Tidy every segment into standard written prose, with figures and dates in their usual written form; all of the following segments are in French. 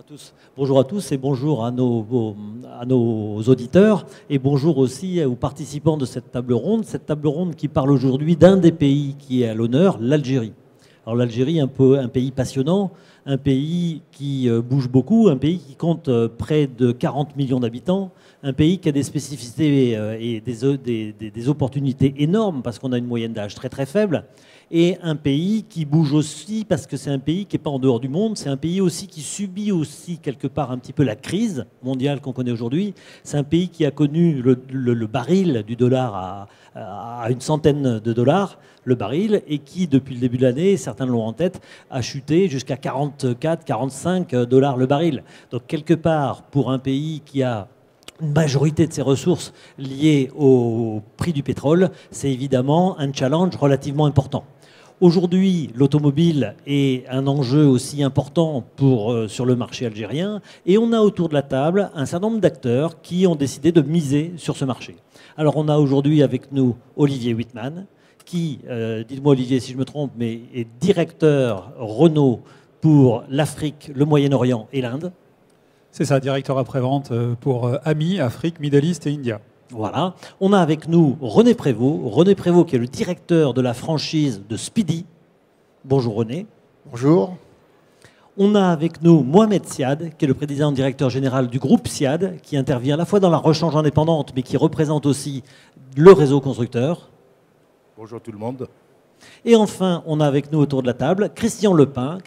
tous. Bonjour à tous et bonjour à nos auditeurs et bonjour aussi aux participants de cette table ronde. Cette table ronde qui parle aujourd'hui d'un des pays qui est à l'honneur, l'Algérie. Alors l'Algérie, un pays passionnant, un pays qui bouge beaucoup, un pays qui compte près de 40 millions d'habitants, un pays qui a des spécificités et des opportunités énormes parce qu'on a une moyenne d'âge très très faible, et un pays qui bouge aussi parce que c'est un pays qui n'est pas en dehors du monde, c'est un pays aussi qui subit aussi quelque part un petit peu la crise mondiale qu'on connaît aujourd'hui. C'est un pays qui a connu le baril du dollar à une centaine de dollars, le baril, et qui, depuis le début de l'année, certains l'ont en tête, a chuté jusqu'à 44, 45 dollars le baril. Donc quelque part, pour un pays qui a une majorité de ses ressources liées au prix du pétrole, c'est évidemment un challenge relativement important. Aujourd'hui, l'automobile est un enjeu aussi important sur le marché algérien, et on a autour de la table un certain nombre d'acteurs qui ont décidé de miser sur ce marché. Alors on a aujourd'hui avec nous Olivier Wittmann, qui, dites-moi Olivier si je me trompe, mais est directeur Renault pour l'Afrique, le Moyen-Orient et l'Inde. C'est ça, directeur après-vente pour AMI, Afrique, Middle East et India. Voilà. On a avec nous René Prévost qui est le directeur de la franchise de Speedy. Bonjour René. Bonjour. On a avec nous Mohamed Siad, qui est le président directeur général du groupe Siad, qui intervient à la fois dans la rechange indépendante, mais qui représente aussi le réseau constructeur. Bonjour tout le monde. Et enfin, on a avec nous autour de la table Christian Lepin,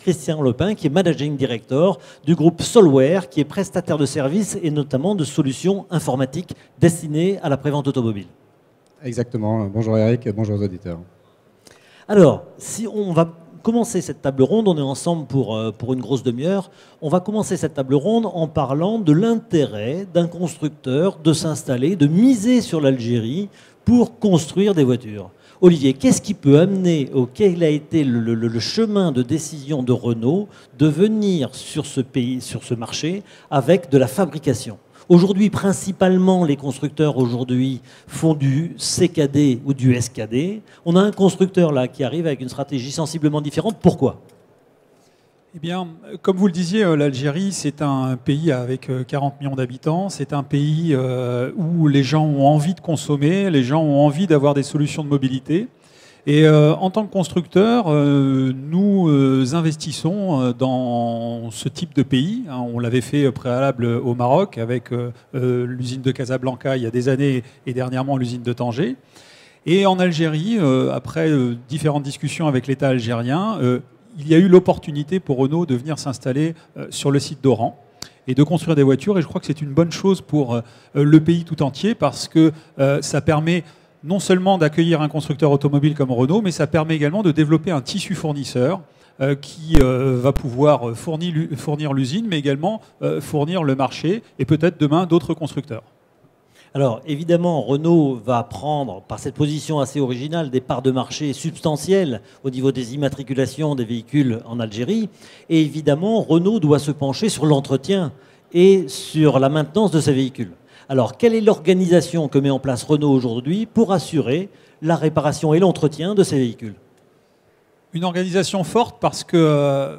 qui est Managing Director du groupe Solware, qui est prestataire de services et notamment de solutions informatiques destinées à la prévente automobile. Exactement. Bonjour Eric, bonjour aux auditeurs. Alors, si on va commencer cette table ronde, on est ensemble pour une grosse demi-heure, on va commencer cette table ronde en parlant de l'intérêt d'un constructeur de s'installer, de miser sur l'Algérie pour construire des voitures. Olivier, qu'est-ce qui peut amener, quel a été le chemin de décision de Renault de venir sur ce marché avec de la fabrication? Aujourd'hui, principalement, les constructeurs aujourd'hui font du CKD ou du SKD. On a un constructeur là qui arrive avec une stratégie sensiblement différente. Pourquoi ? Eh bien, comme vous le disiez, l'Algérie, c'est un pays avec 40 millions d'habitants. C'est un pays où les gens ont envie de consommer, les gens ont envie d'avoir des solutions de mobilité. Et en tant que constructeur, nous investissons dans ce type de pays. On l'avait fait préalable au Maroc avec l'usine de Casablanca il y a des années et dernièrement l'usine de Tanger. Et en Algérie, après différentes discussions avec l'État algérien, il y a eu l'opportunité pour Renault de venir s'installer sur le site d'Oran et de construire des voitures. Et je crois que c'est une bonne chose pour le pays tout entier parce que ça permet non seulement d'accueillir un constructeur automobile comme Renault, mais ça permet également de développer un tissu fournisseur qui va pouvoir fournir l'usine, mais également fournir le marché et peut-être demain d'autres constructeurs. Alors évidemment, Renault va prendre, par cette position assez originale, des parts de marché substantielles au niveau des immatriculations des véhicules en Algérie. Et évidemment, Renault doit se pencher sur l'entretien et sur la maintenance de ces véhicules. Alors, quelle est l'organisation que met en place Renault aujourd'hui pour assurer la réparation et l'entretien de ces véhicules? Une organisation forte parce que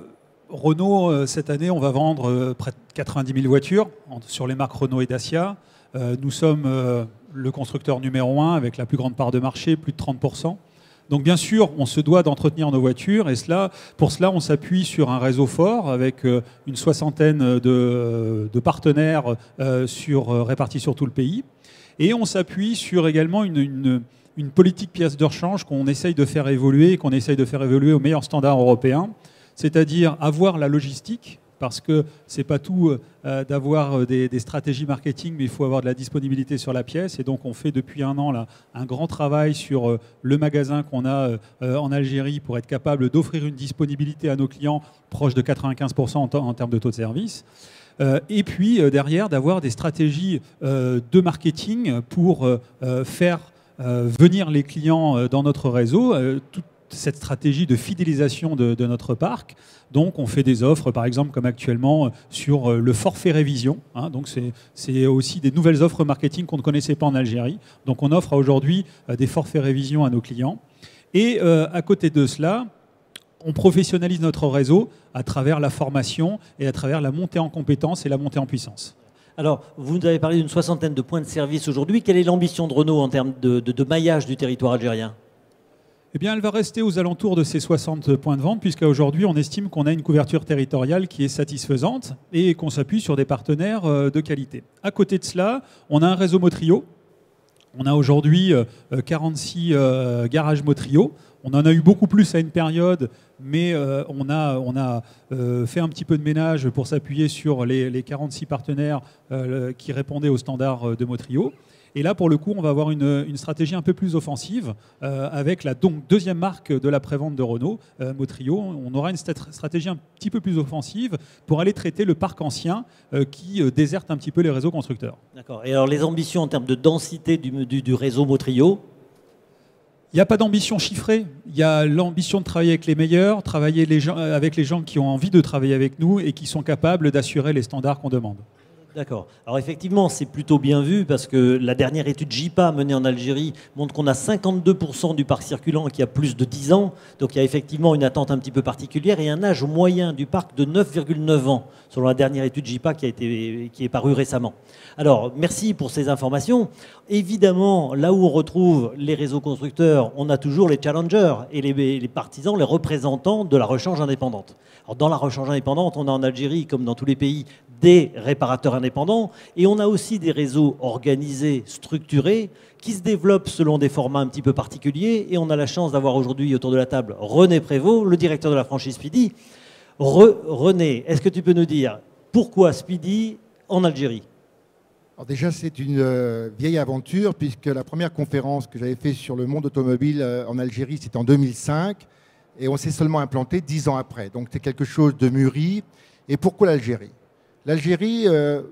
Renault, cette année, on va vendre près de 90 000 voitures sur les marques Renault et Dacia. Nous sommes le constructeur numéro 1 avec la plus grande part de marché, plus de 30%. Donc bien sûr, on se doit d'entretenir nos voitures et pour cela, on s'appuie sur un réseau fort avec une soixantaine de partenaires répartis sur tout le pays. Et on s'appuie sur également une politique pièce de rechange qu'on essaye de faire évoluer et qu'on essaye de faire évoluer aux meilleurs standards européens, c'est-à-dire avoir la logistique, parce que ce n'est pas tout d'avoir des stratégies marketing, mais il faut avoir de la disponibilité sur la pièce. Et donc, on fait depuis un an là, un grand travail sur le magasin qu'on a en Algérie pour être capable d'offrir une disponibilité à nos clients proche de 95% en termes de taux de service. Et puis, derrière, d'avoir des stratégies de marketing pour faire venir les clients dans notre réseau. Toute cette stratégie de fidélisation de notre parc. Donc, on fait des offres, par exemple, comme actuellement, sur le forfait révision. Donc, c'est aussi des nouvelles offres marketing qu'on ne connaissait pas en Algérie. Donc, on offre aujourd'hui des forfaits révision à nos clients. Et à côté de cela, on professionnalise notre réseau à travers la formation et à travers la montée en compétences et la montée en puissance. Alors, vous nous avez parlé d'une 60aine de points de service aujourd'hui. Quelle est l'ambition de Renault en termes de maillage du territoire algérien ? Eh bien, elle va rester aux alentours de ces 60 points de vente, puisqu'à aujourd'hui, on estime qu'on a une couverture territoriale qui est satisfaisante et qu'on s'appuie sur des partenaires de qualité. À côté de cela, on a un réseau Motrio. On a aujourd'hui 46 garages Motrio. On en a eu beaucoup plus à une période, mais on a fait un petit peu de ménage pour s'appuyer sur les 46 partenaires qui répondaient aux standards de Motrio. Et là, pour le coup, on va avoir une stratégie un peu plus offensive avec la deuxième marque de la prévente de Renault, Motrio. On aura une stratégie un petit peu plus offensive pour aller traiter le parc ancien qui déserte un petit peu les réseaux constructeurs. D'accord. Et alors, les ambitions en termes de densité du réseau Motrio ? Il n'y a pas d'ambition chiffrée. Il y a l'ambition de travailler avec les meilleurs, travailler avec les gens qui ont envie de travailler avec nous et qui sont capables d'assurer les standards qu'on demande. D'accord. Alors effectivement, c'est plutôt bien vu parce que la dernière étude JIPA menée en Algérie montre qu'on a 52% du parc circulant qui a plus de 10 ans. Donc il y a effectivement une attente un petit peu particulière et un âge moyen du parc de 9,9 ans, selon la dernière étude JIPA qui est parue récemment. Alors merci pour ces informations. Évidemment, là où on retrouve les réseaux constructeurs, on a toujours les challengers et les partisans, les représentants de la rechange indépendante. Alors dans la rechange indépendante, on a en Algérie, comme dans tous les pays, des réparateurs indépendants et on a aussi des réseaux organisés, structurés qui se développent selon des formats un petit peu particuliers et on a la chance d'avoir aujourd'hui autour de la table René Prévost, le directeur de la franchise Speedy. René, est-ce que tu peux nous dire pourquoi Speedy en Algérie ? Alors déjà, c'est une vieille aventure puisque la première conférence que j'avais faite sur le monde automobile en Algérie, c'était en 2005 et on s'est seulement implanté 10 ans après. Donc c'est quelque chose de mûri. Et pourquoi l'Algérie ? L'Algérie,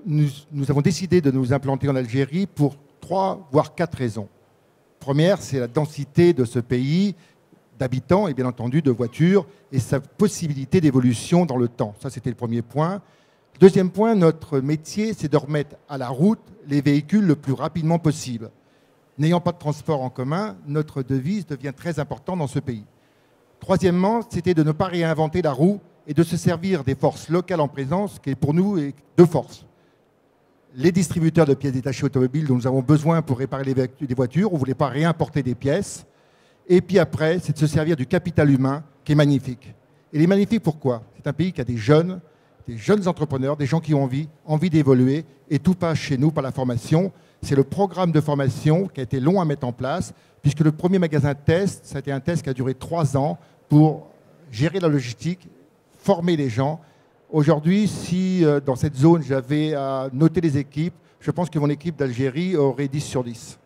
nous avons décidé de nous implanter en Algérie pour 3 voire 4 raisons. Première, c'est la densité de ce pays, d'habitants et bien entendu de voitures et sa possibilité d'évolution dans le temps. Ça, c'était le premier point. Deuxième point, notre métier, c'est de remettre à la route les véhicules le plus rapidement possible. N'ayant pas de transport en commun, notre devise devient très importante dans ce pays. Troisièmement, c'était de ne pas réinventer la roue et de se servir des forces locales en présence, qui est pour nous deux forces. Les distributeurs de pièces détachées automobiles dont nous avons besoin pour réparer les voitures, on ne voulait pas réimporter des pièces. Et puis après, c'est de se servir du capital humain, qui est magnifique. Et il est magnifique pourquoi ? C'est un pays qui a des jeunes entrepreneurs, des gens qui ont envie d'évoluer, et tout passe chez nous par la formation. C'est le programme de formation qui a été long à mettre en place, puisque le premier magasin de test, ça a été un test qui a duré 3 ans pour gérer la logistique, former les gens. Aujourd'hui, si dans cette zone, j'avais à noter les équipes, je pense que mon équipe d'Algérie aurait 10 sur 10.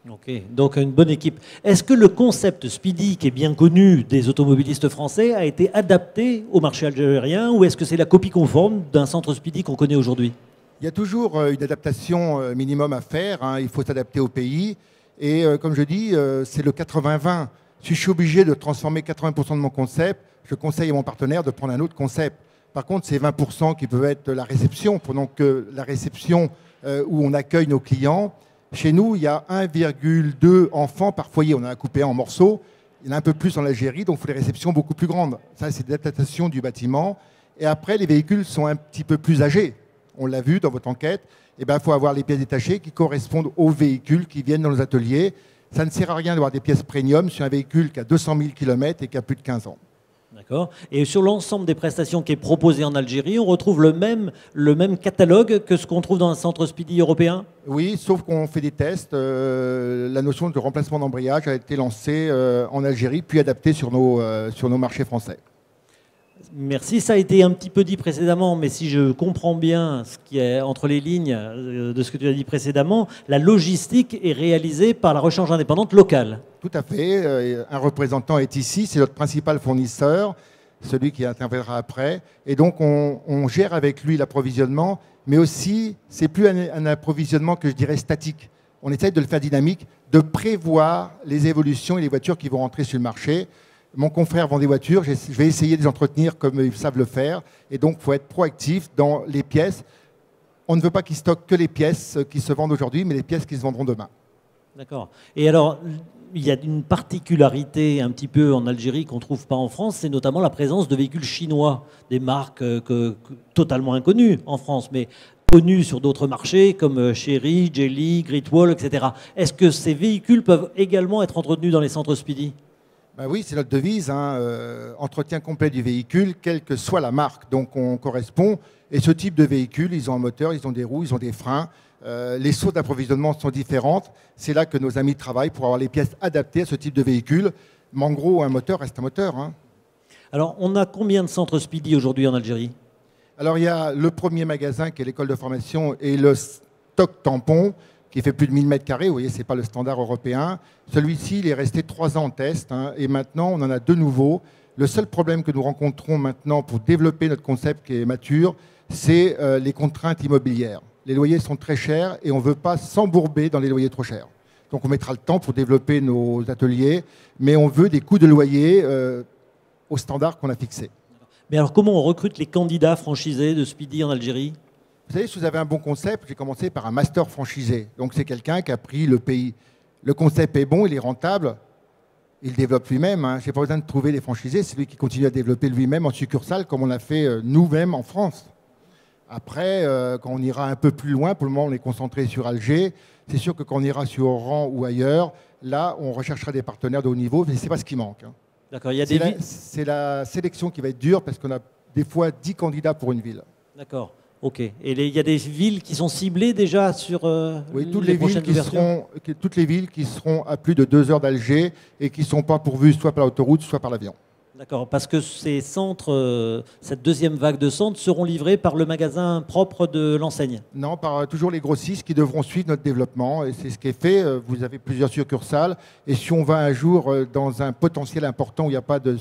Ok, donc une bonne équipe. Est-ce que le concept Speedy, qui est bien connu des automobilistes français, a été adapté au marché algérien ou est-ce que c'est la copie conforme d'un centre Speedy qu'on connaît aujourd'hui ? Il y a toujours une adaptation minimum à faire, hein. Il faut s'adapter au pays. Et comme je dis, c'est le 80-20. Si je suis obligé de transformer 80% de mon concept, je conseille à mon partenaire de prendre un autre concept. Par contre, c'est 20% qui peuvent être la réception. Prenons que la réception où on accueille nos clients. Chez nous, il y a 1,2 enfants par foyer. On a coupé en morceaux. Il y en a un peu plus en Algérie, donc il faut des réceptions beaucoup plus grandes. Ça, c'est l'adaptation du bâtiment. Et après, les véhicules sont un petit peu plus âgés. On l'a vu dans votre enquête. Eh ben, il faut avoir les pièces détachées qui correspondent aux véhicules qui viennent dans nos ateliers. Ça ne sert à rien d'avoir des pièces premium sur un véhicule qui a 200 000 km et qui a plus de 15 ans. D'accord. Et sur l'ensemble des prestations qui est proposées en Algérie, on retrouve le même catalogue que ce qu'on trouve dans un centre Speedy européen ? Oui, sauf qu'on fait des tests. La notion de remplacement d'embrayage a été lancée en Algérie, puis adaptée sur nos marchés français. Merci, ça a été un petit peu dit précédemment, mais si je comprends bien ce qui est entre les lignes de ce que tu as dit précédemment, la logistique est réalisée par la rechange indépendante locale. Tout à fait. Un représentant est ici, c'est notre principal fournisseur, celui qui interviendra après. Et donc, on gère avec lui l'approvisionnement, mais aussi, c'est plus un approvisionnement que je dirais statique. On essaye de le faire dynamique, de prévoir les évolutions et les voitures qui vont rentrer sur le marché. Mon confrère vend des voitures, je vais essayer de les entretenir comme ils savent le faire. Et donc, il faut être proactif dans les pièces. On ne veut pas qu'ils stockent que les pièces qui se vendent aujourd'hui, mais les pièces qui se vendront demain. D'accord. Et alors, il y a une particularité un petit peu en Algérie qu'on ne trouve pas en France, c'est notamment la présence de véhicules chinois, des marques totalement inconnues en France, mais connues sur d'autres marchés comme Chery, Geely, Great Wall, etc. Est-ce que ces véhicules peuvent également être entretenus dans les centres Speedy? Ben oui, c'est notre devise, hein, entretien complet du véhicule, quelle que soit la marque. Donc on correspond. Et ce type de véhicule, ils ont un moteur, ils ont des roues, ils ont des freins. Les sources d'approvisionnement sont différentes. C'est là que nos amis travaillent pour avoir les pièces adaptées à ce type de véhicule. Mais en gros, un moteur reste un moteur, hein. Alors, on a combien de centres Speedy aujourd'hui en Algérie? Alors il y a le premier magasin qui est l'école de formation et le stock tampon qui fait plus de 1000 mètres carrés. Vous voyez, ce n'est pas le standard européen. Celui-ci, il est resté 3 ans en test, hein, et maintenant, on en a 2 nouveaux. Le seul problème que nous rencontrons maintenant pour développer notre concept qui est mature, c'est les contraintes immobilières. Les loyers sont très chers et on ne veut pas s'embourber dans les loyers trop chers. Donc on mettra le temps pour développer nos ateliers, mais on veut des coûts de loyer au standard qu'on a fixé. Mais alors, comment on recrute les candidats franchisés de Speedy en Algérie? Vous savez, si vous avez un bon concept, j'ai commencé par un master franchisé. Donc c'est quelqu'un qui a pris le pays. Le concept est bon, il est rentable, il développe lui-même, hein. Je n'ai pas besoin de trouver les franchisés, c'est lui qui continue à développer lui-même en succursale, comme on a fait nous-mêmes en France. Après, quand on ira un peu plus loin, pour le moment on est concentré sur Alger, c'est sûr que quand on ira sur Oran ou ailleurs, là on recherchera des partenaires de haut niveau, mais ce n'est pas ce qui manque, hein. D'accord, il y a des villes. C'est la sélection qui va être dure parce qu'on a des fois 10 candidats pour une ville. D'accord. Ok. Et il y a des villes qui sont ciblées déjà sur oui, les prochaines ouvertures? toutes les villes qui seront à plus de 2 heures d'Alger et qui ne sont pas pourvues soit par l'autoroute, soit par l'avion. D'accord, parce que ces centres, cette deuxième vague de centres seront livrés par le magasin propre de l'enseigne? Non, par toujours les grossistes qui devront suivre notre développement. Et c'est ce qui est fait. Vous avez plusieurs succursales. Et si on va un jour dans un potentiel important où il n'y a pas de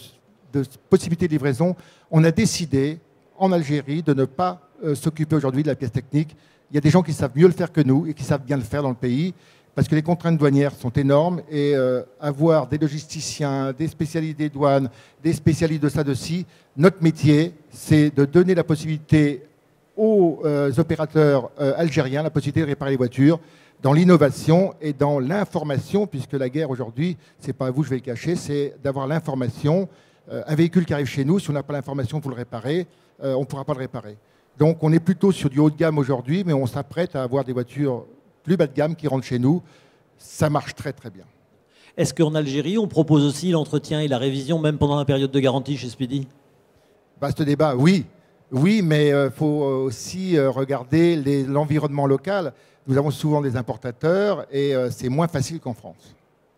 possibilité de livraison, on a décidé en Algérie de ne pas s'occuper aujourd'hui de la pièce technique. Il y a des gens qui savent mieux le faire que nous et qui savent bien le faire dans le pays, parce que les contraintes douanières sont énormes et avoir des logisticiens, des spécialistes des douanes, des spécialistes de ça, de ci, notre métier, c'est de donner la possibilité aux opérateurs algériens la possibilité de réparer les voitures dans l'innovation et dans l'information, puisque la guerre aujourd'hui, c'est pas à vous, je vais le cacher, c'est d'avoir l'information. Un véhicule qui arrive chez nous, si on n'a pas l'information pour le réparer, on ne pourra pas le réparer. Donc on est plutôt sur du haut de gamme aujourd'hui, mais on s'apprête à avoir des voitures plus bas de gamme qui rentrent chez nous. Ça marche très très bien. Est-ce qu'en Algérie, on propose aussi l'entretien et la révision, même pendant la période de garantie chez Speedy? Vaste débat, oui. Oui, mais il faut aussi regarder l'environnement local. Nous avons souvent des importateurs et c'est moins facile qu'en France.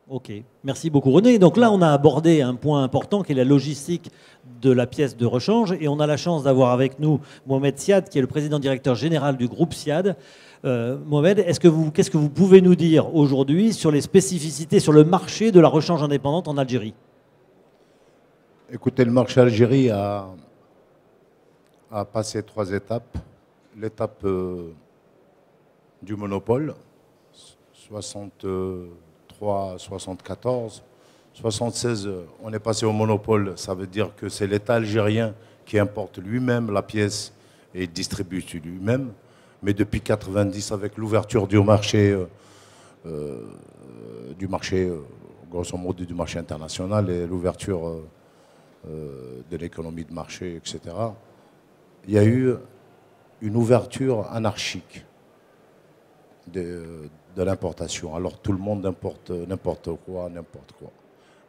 Ok, merci beaucoup René. Donc là, on a abordé un point important qui est la logistique de la pièce de rechange et on a la chance d'avoir avec nous Mohamed Siad, qui est le président directeur général du groupe Siad. Mohamed, qu'est-ce que vous pouvez nous dire aujourd'hui sur les spécificités sur le marché de la rechange indépendante en Algérie? Écoutez, le marché Algérie a passé 3 étapes. L'étape du monopole, 63, 74. 76, on est passé au monopole. Ça veut dire que c'est l'État algérien qui importe lui-même la pièce et distribue lui-même. Mais depuis 90, avec l'ouverture du marché, grosso modo du marché international et l'ouverture de l'économie de marché, etc., il y a eu une ouverture anarchique de l'importation. Alors tout le monde importe n'importe quoi.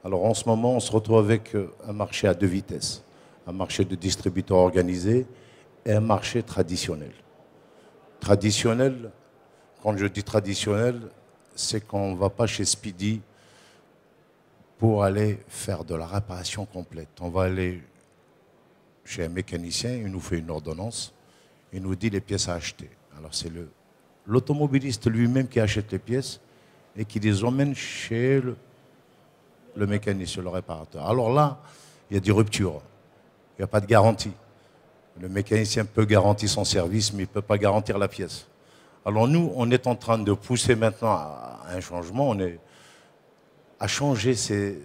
Alors en ce moment, on se retrouve avec un marché à 2 vitesses, un marché de distributeurs organisés et un marché traditionnel. Traditionnel, quand je dis traditionnel, c'est qu'on ne va pas chez Speedy pour aller faire de la réparation complète. On va aller chez un mécanicien, il nous fait une ordonnance, il nous dit les pièces à acheter. Alors c'est l'automobiliste lui-même qui achète les pièces et qui les emmène chez le mécanicien, le réparateur. Alors là, il y a des ruptures, il n'y a pas de garantie. Le mécanicien peut garantir son service, mais il ne peut pas garantir la pièce. Alors nous, on est en train de pousser maintenant à un changement, à changer ces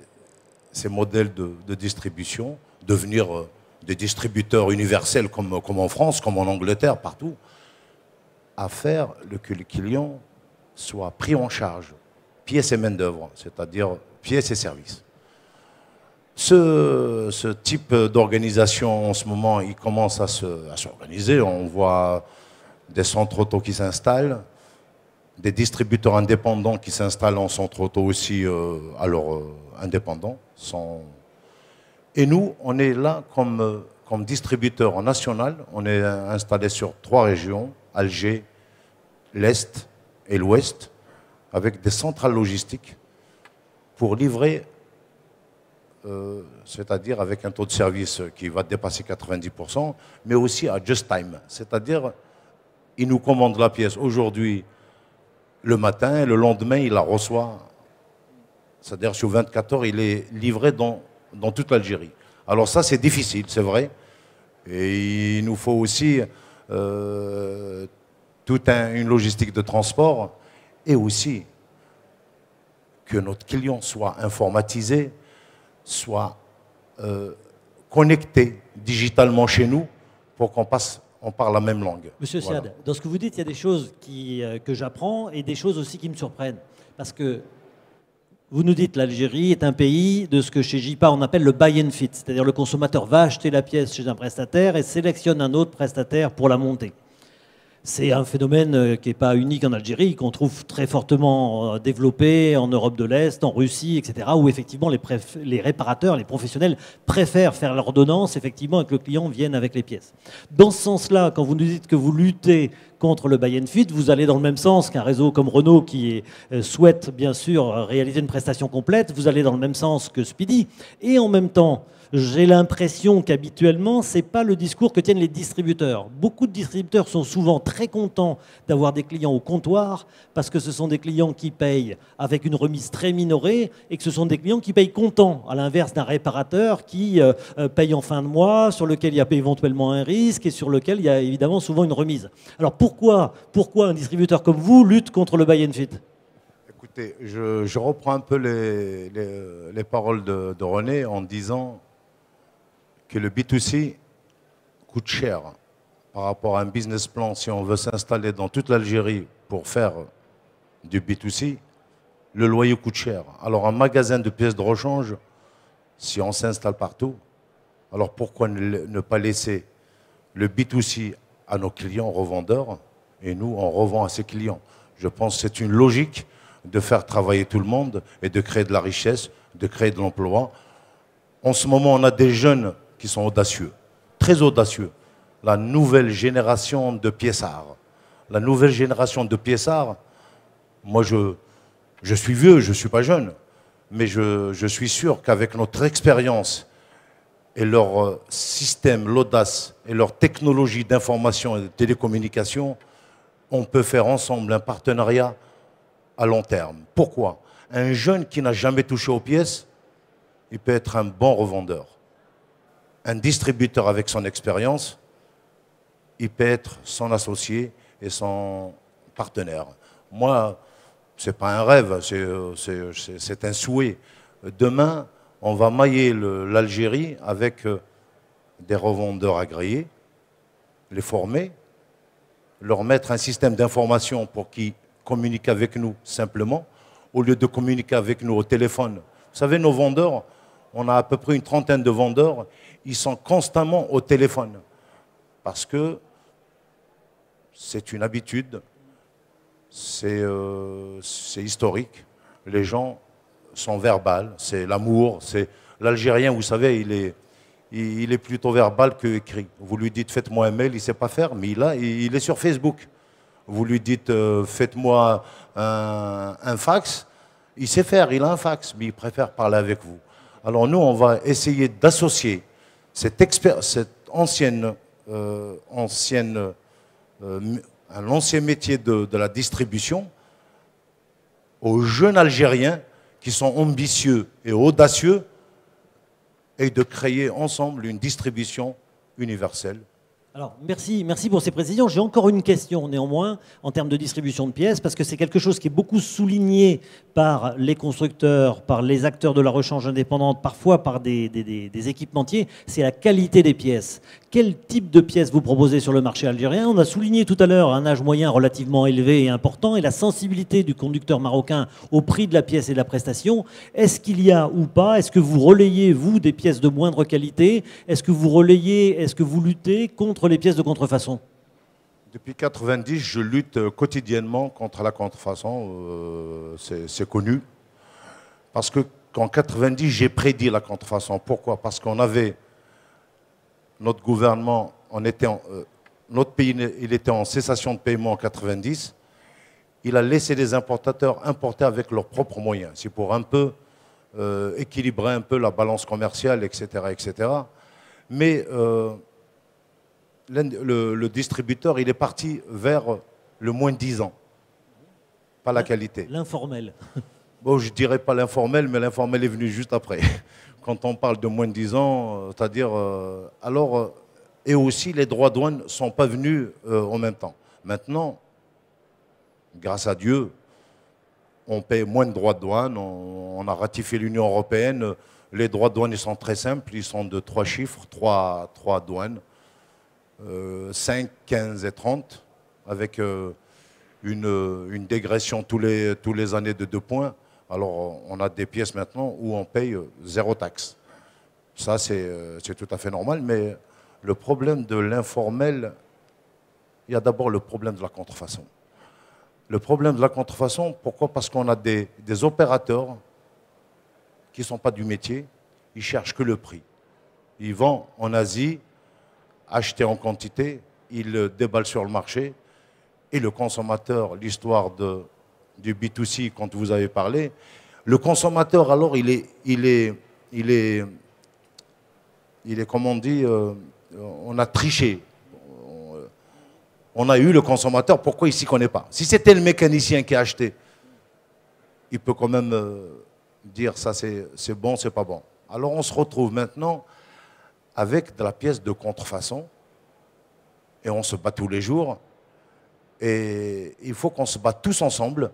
modèles de distribution, devenir des distributeurs universels comme en France, comme en Angleterre, partout, à faire que le client soit pris en charge pièces et main-d'œuvre, c'est-à-dire pièces et services. Ce type d'organisation, en ce moment, il commence à s'organiser. On voit des centres auto qui s'installent, des distributeurs indépendants qui s'installent en centre auto aussi, alors indépendants. Et nous, on est là comme distributeur national. On est installé sur 3 régions, Alger, l'Est et l'Ouest, avec des centrales logistiques pour livrer, c'est-à-dire avec un taux de service qui va dépasser 90%, mais aussi à just time, c'est-à-dire ils nous commandent la pièce aujourd'hui le matin et le lendemain il la reçoit, c'est-à-dire sur 24 heures il est livré dans toute l'Algérie. Alors ça c'est difficile, c'est vrai, et il nous faut aussi toute une logistique de transport et aussi que notre client soit informatisé, soit connecté digitalement chez nous pour qu'on parle la même langue. Monsieur Voilà. Siad, dans ce que vous dites, il y a des choses que j'apprends et des choses aussi qui me surprennent. Parce que vous nous dites l'Algérie est un pays de ce que chez JIPA on appelle le buy and fit, c'est-à-dire le consommateur va acheter la pièce chez un prestataire et sélectionne un autre prestataire pour la monter. C'est un phénomène qui n'est pas unique en Algérie, qu'on trouve très fortement développé en Europe de l'Est, en Russie, etc., où effectivement les réparateurs, les professionnels préfèrent faire l'ordonnance, effectivement, et que le client vienne avec les pièces. Dans ce sens-là, quand vous nous dites que vous luttez contre le buy and fit, vous allez dans le même sens qu'un réseau comme Renault qui souhaite bien sûr réaliser une prestation complète, vous allez dans le même sens que Speedy, et en même temps, j'ai l'impression qu'habituellement, ce n'est pas le discours que tiennent les distributeurs. Beaucoup de distributeurs sont souvent très contents d'avoir des clients au comptoir parce que ce sont des clients qui payent avec une remise très minorée et que ce sont des clients qui payent comptant, à l'inverse d'un réparateur qui paye en fin de mois, sur lequel il y a éventuellement un risque et sur lequel il y a évidemment souvent une remise. Alors pourquoi un distributeur comme vous lutte contre le buy and fit ? Écoutez, je reprends un peu les paroles de René en disant que le B2C coûte cher par rapport à un business plan. Si on veut s'installer dans toute l'Algérie pour faire du B2C, le loyer coûte cher. Alors un magasin de pièces de rechange, si on s'installe partout, alors pourquoi ne pas laisser le B2C à nos clients revendeurs et nous, on revend à ces clients? Je pense que c'est une logique de faire travailler tout le monde et de créer de la richesse, de créer de l'emploi. En ce moment, on a des jeunes qui sont audacieux, très audacieux. La nouvelle génération de piéçards. La nouvelle génération de piéçards, moi je suis vieux, je ne suis pas jeune, mais je suis sûr qu'avec notre expérience et leur système, l'audace et leur technologie d'information et de télécommunication, on peut faire ensemble un partenariat à long terme. Pourquoi? Un jeune qui n'a jamais touché aux pièces, il peut être un bon revendeur. Un distributeur avec son expérience, il peut être son associé et son partenaire. Moi, ce n'est pas un rêve, c'est un souhait. Demain, on va mailler l'Algérie avec des revendeurs agréés, les former, leur mettre un système d'information pour qu'ils communiquent avec nous simplement, au lieu de communiquer avec nous au téléphone. Vous savez, nos vendeurs, on a à peu près une trentaine de vendeurs, ils sont constamment au téléphone. Parce que c'est une habitude, c'est historique. Les gens sont verbales, c'est l'amour. L'Algérien, vous savez, il est plutôt verbal que écrit. Vous lui dites faites-moi un mail, il ne sait pas faire, mais il est sur Facebook. Vous lui dites faites-moi un fax, il sait faire, il a un fax, mais il préfère parler avec vous. Alors nous, on va essayer d'associer cet ancien métier de la distribution aux jeunes Algériens qui sont ambitieux et audacieux et de créer ensemble une distribution universelle Alors, merci pour ces précisions. J'ai encore une question néanmoins en termes de distribution de pièces, parce que c'est quelque chose qui est beaucoup souligné par les constructeurs, par les acteurs de la rechange indépendante, parfois par des équipementiers, c'est la qualité des pièces. Quel type de pièces vous proposez sur le marché algérien? On a souligné tout à l'heure un âge moyen relativement élevé et important et la sensibilité du conducteur marocain au prix de la pièce et de la prestation. Est-ce qu'il y a ou pas, est-ce que vous relayez, vous, des pièces de moindre qualité? Est-ce que vous luttez contre les pièces de contrefaçon? Depuis 90, je lutte quotidiennement contre la contrefaçon. C'est connu. Parce qu'en 90, j'ai prédit la contrefaçon. Pourquoi? Parce qu'on avait notre gouvernement, notre pays, il était en cessation de paiement en 90. Il a laissé les importateurs importer avec leurs propres moyens. C'est pour un peu équilibrer un peu la balance commerciale, etc., etc. Mais le distributeur, il est parti vers le moins 10 ans, pas la qualité. L'informel. Bon, je ne dirais pas l'informel, mais l'informel est venu juste après. Quand on parle de moins de 10 ans, c'est-à-dire... et aussi, les droits de douane ne sont pas venus en même temps. Maintenant, grâce à Dieu, on paie moins de droits de douane, on a ratifié l'Union européenne. Les droits de douane, ils sont très simples, ils sont de 3 chiffres, 3 douanes. 5, 15 et 30, avec une dégression tous les années de 2 points. Alors, on a des pièces maintenant où on paye 0 taxe. Ça, c'est tout à fait normal, mais le problème de l'informel, il y a d'abord le problème de la contrefaçon. Le problème de la contrefaçon, pourquoi? Parce qu'on a des opérateurs qui ne sont pas du métier, ils cherchent que le prix. Ils vont en Asie, acheter en quantité, ils le déballent sur le marché, et le consommateur, l'histoire du B2C, quand vous avez parlé, le consommateur, alors, il est comme on dit, on a triché. On a eu le consommateur, pourquoi il ne s'y connaît pas? Si c'était le mécanicien qui a acheté, il peut quand même dire ça c'est bon, c'est pas bon. Alors on se retrouve maintenant avec de la pièce de contrefaçon et on se bat tous les jours et il faut qu'on se batte tous ensemble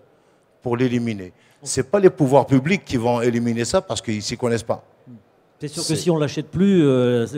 pour l'éliminer. Ce n'est pas les pouvoirs publics qui vont éliminer ça parce qu'ils ne s'y connaissent pas. C'est sûr que si on ne l'achète plus,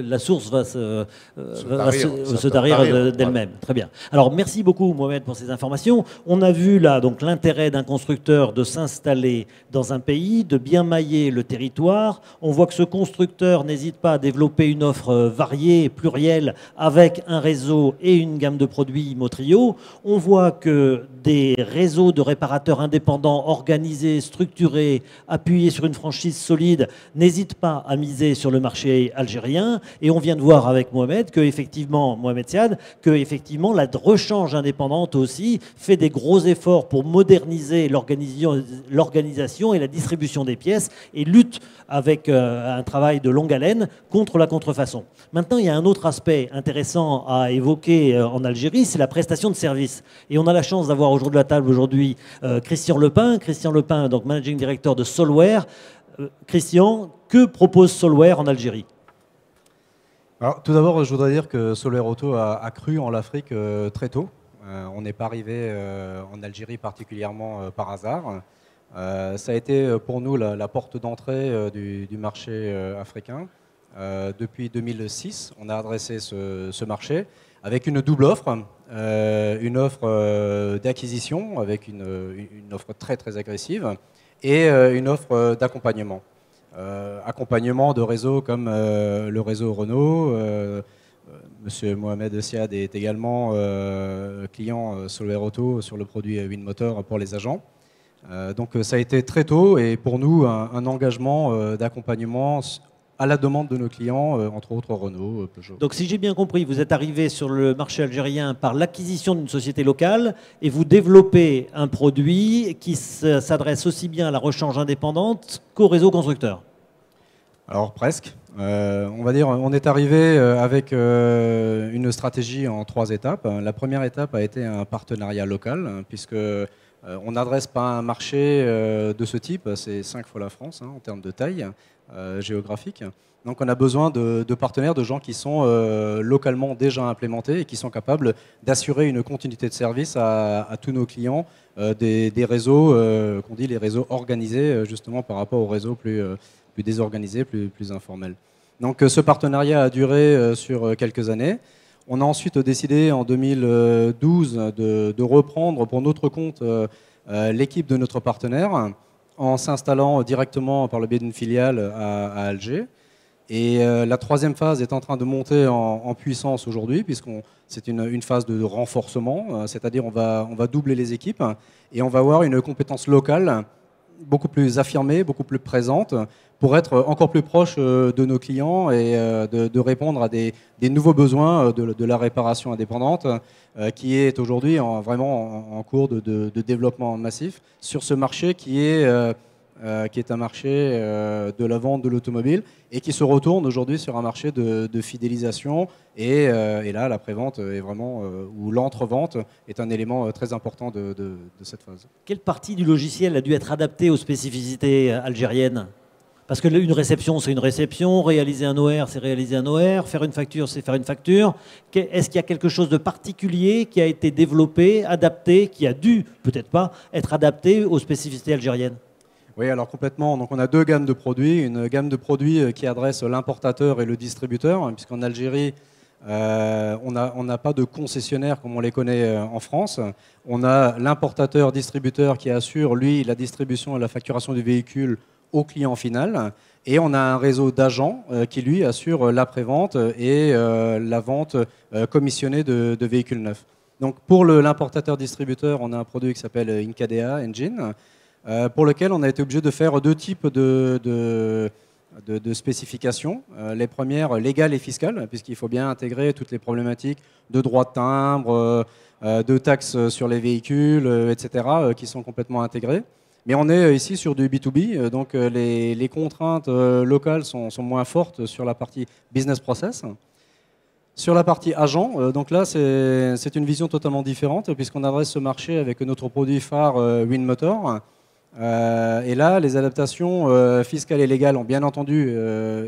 la source va se tarir d'elle-même. Très bien. Alors, merci beaucoup, Mohamed, pour ces informations. On a vu là donc l'intérêt d'un constructeur de s'installer dans un pays, de bien mailler le territoire. On voit que ce constructeur n'hésite pas à développer une offre variée et plurielle avec un réseau et une gamme de produits Motrio. On voit que des réseaux de réparateurs indépendants organisés, structurés, appuyés sur une franchise solide, n'hésitent pas à miser sur le marché algérien. Et on vient de voir avec Mohamed que effectivement, Mohamed Siad, que effectivement la rechange indépendante aussi fait des gros efforts pour moderniser l'organisation et la distribution des pièces et lutte avec un travail de longue haleine contre la contrefaçon. Maintenant, il y a un autre aspect intéressant à évoquer en Algérie, c'est la prestation de service. Et on a la chance d'avoir autour de la table aujourd'hui Christian Lepin. Christian Lepin, donc Managing Director de Solware. Christian, que propose Solware en Algérie? Alors, tout d'abord, je voudrais dire que Solware Auto a cru en l'Afrique très tôt. On n'est pas arrivé en Algérie particulièrement par hasard. Ça a été pour nous la porte d'entrée du marché africain. Depuis 2006, on a adressé ce marché avec une double offre. Une offre d'acquisition avec une offre très très agressive et une offre d'accompagnement. Accompagnement de réseaux comme le réseau Renault. Monsieur Mohamed Siad est également client Solware Auto sur le produit Winmotor pour les agents. Donc ça a été très tôt et pour nous un engagement d'accompagnement à la demande de nos clients, entre autres Renault, Peugeot. Donc si j'ai bien compris, vous êtes arrivé sur le marché algérien par l'acquisition d'une société locale et vous développez un produit qui s'adresse aussi bien à la rechange indépendante qu'au réseau constructeur. Alors presque. On va dire, on est arrivé avec une stratégie en 3 étapes. La première étape a été un partenariat local, puisque On n'adresse pas un marché de ce type, c'est 5 fois la France en termes de taille géographique. Donc on a besoin de partenaires, de gens qui sont localement déjà implémentés et qui sont capables d'assurer une continuité de service à tous nos clients, des réseaux, qu'on dit les réseaux organisés, justement par rapport aux réseaux plus désorganisés, plus informels. Donc ce partenariat a duré sur quelques années. On a ensuite décidé en 2012 de reprendre pour notre compte l'équipe de notre partenaire en s'installant directement par le biais d'une filiale à Alger. Et la troisième phase est en train de monter en puissance aujourd'hui, puisqu'on c'est une phase de renforcement, c'est-à-dire on va doubler les équipes et on va avoir une compétence locale beaucoup plus affirmée, beaucoup plus présente, pour être encore plus proche de nos clients et de répondre à des nouveaux besoins de la réparation indépendante, qui est aujourd'hui vraiment en cours de développement massif sur ce marché qui est un marché de la vente de l'automobile et qui se retourne aujourd'hui sur un marché de fidélisation. Et là, la prévente est vraiment, ou l'entrevente est un élément très important de cette phase. Quelle partie du logiciel a dû être adaptée aux spécificités algériennes? Parce qu'une réception, c'est une réception, réaliser un OR, c'est réaliser un OR, faire une facture, c'est faire une facture. Est-ce qu'il y a quelque chose de particulier qui a été développé, adapté, qui a dû, peut-être pas, être adapté aux spécificités algériennes? Oui, alors complètement. Donc on a deux gammes de produits. Une gamme de produits qui adresse l'importateur et le distributeur, puisqu'en Algérie, on n'a pas de concessionnaires comme on les connaît en France. On a l'importateur-distributeur qui assure, lui, la distribution et la facturation du véhicule au client final. Et on a un réseau d'agents qui, lui, assure l'après-vente et la vente commissionnée de véhicules neufs. Donc pour l'importateur-distributeur, on a un produit qui s'appelle Incadea Engine, pour lequel on a été obligé de faire deux types de spécifications. Les premières, légales et fiscales, puisqu'il faut bien intégrer toutes les problématiques de droit de timbre, de taxes sur les véhicules, etc., qui sont complètement intégrées. Mais on est ici sur du B2B, donc les contraintes locales sont moins fortes sur la partie business process. Sur la partie agent, donc là c'est une vision totalement différente, puisqu'on adresse ce marché avec notre produit phare WinMotor. Et là, les adaptations fiscales et légales ont bien entendu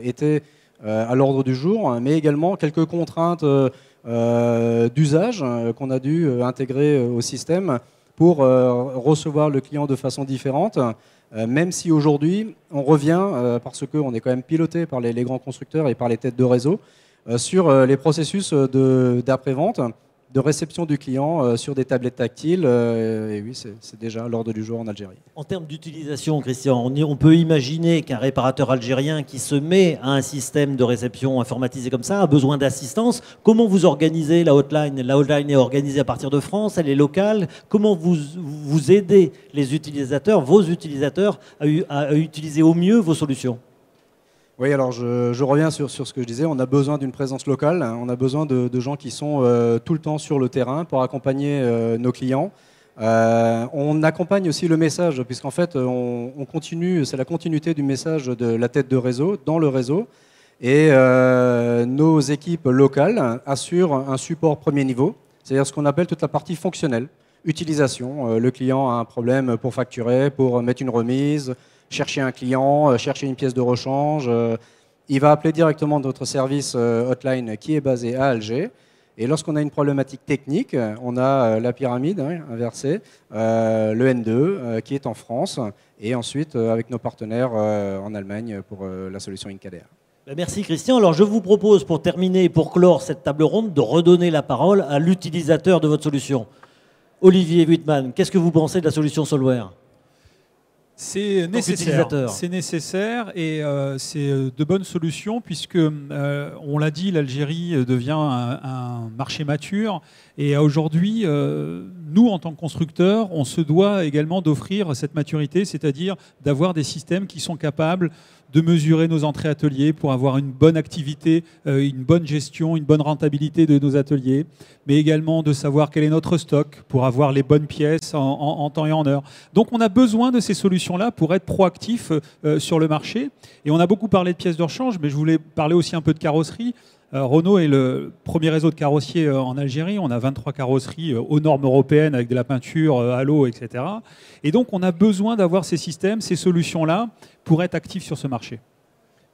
été à l'ordre du jour, mais également quelques contraintes d'usage qu'on a dû intégrer au système pour recevoir le client de façon différente, même si aujourd'hui on revient, parce qu'on est quand même piloté par les grands constructeurs et par les têtes de réseau, sur les processus d'après-vente, de réception du client sur des tablettes tactiles. Et oui, c'est déjà à l'ordre du jour en Algérie. En termes d'utilisation, Christian, on peut imaginer qu'un réparateur algérien qui se met à un système de réception informatisé comme ça a besoin d'assistance. Comment vous organisez la hotline? La hotline est organisée à partir de France, elle est locale. Comment vous aidez les utilisateurs, vos utilisateurs, à utiliser au mieux vos solutions? Oui, alors je reviens sur ce que je disais. On a besoin d'une présence locale. On a besoin de gens qui sont tout le temps sur le terrain pour accompagner nos clients. On accompagne aussi le message, puisqu'en fait, on continue, c'est la continuité du message de la tête de réseau dans le réseau. Et nos équipes locales assurent un support premier niveau, c'est-à-dire ce qu'on appelle toute la partie fonctionnelle. Utilisation, le client a un problème pour facturer, pour mettre une remise, chercher un client, chercher une pièce de rechange. Il va appeler directement notre service hotline qui est basé à Alger. Et lorsqu'on a une problématique technique, on a la pyramide inversée, le N2 qui est en France, et ensuite avec nos partenaires en Allemagne pour la solution Incadea. Merci Christian. Alors je vous propose pour terminer et pour clore cette table ronde de redonner la parole à l'utilisateur de votre solution. Olivier Wittmann, qu'est-ce que vous pensez de la solution Solware? C'est nécessaire et c'est de bonnes solutions puisque, on l'a dit, l'Algérie devient un marché mature et aujourd'hui, nous, en tant que constructeurs, on se doit également d'offrir cette maturité, c'est-à-dire d'avoir des systèmes qui sont capables de mesurer nos entrées ateliers pour avoir une bonne activité, une bonne gestion, une bonne rentabilité de nos ateliers, mais également de savoir quel est notre stock pour avoir les bonnes pièces en temps et en heure. Donc on a besoin de ces solutions-là pour être proactif sur le marché. Et on a beaucoup parlé de pièces de rechange, mais je voulais parler aussi un peu de carrosserie. Renault est le premier réseau de carrossiers en Algérie. On a 23 carrosseries aux normes européennes avec de la peinture à l'eau, etc. Et donc, on a besoin d'avoir ces systèmes, ces solutions-là pour être actifs sur ce marché.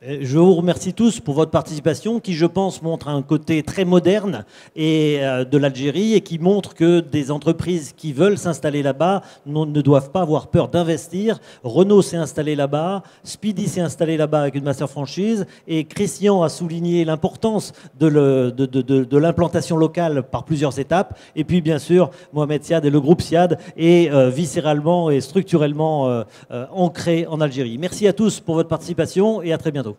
Je vous remercie tous pour votre participation qui, je pense, montre un côté très moderne de l'Algérie et qui montre que des entreprises qui veulent s'installer là-bas ne doivent pas avoir peur d'investir. Renault s'est installé là-bas, Speedy s'est installé là-bas avec une master franchise et Christian a souligné l'importance de l'implantation locale par plusieurs étapes. Et puis, bien sûr, Mohamed Siad et le groupe Siad est viscéralement et structurellement ancré en Algérie. Merci à tous pour votre participation et à très bientôt.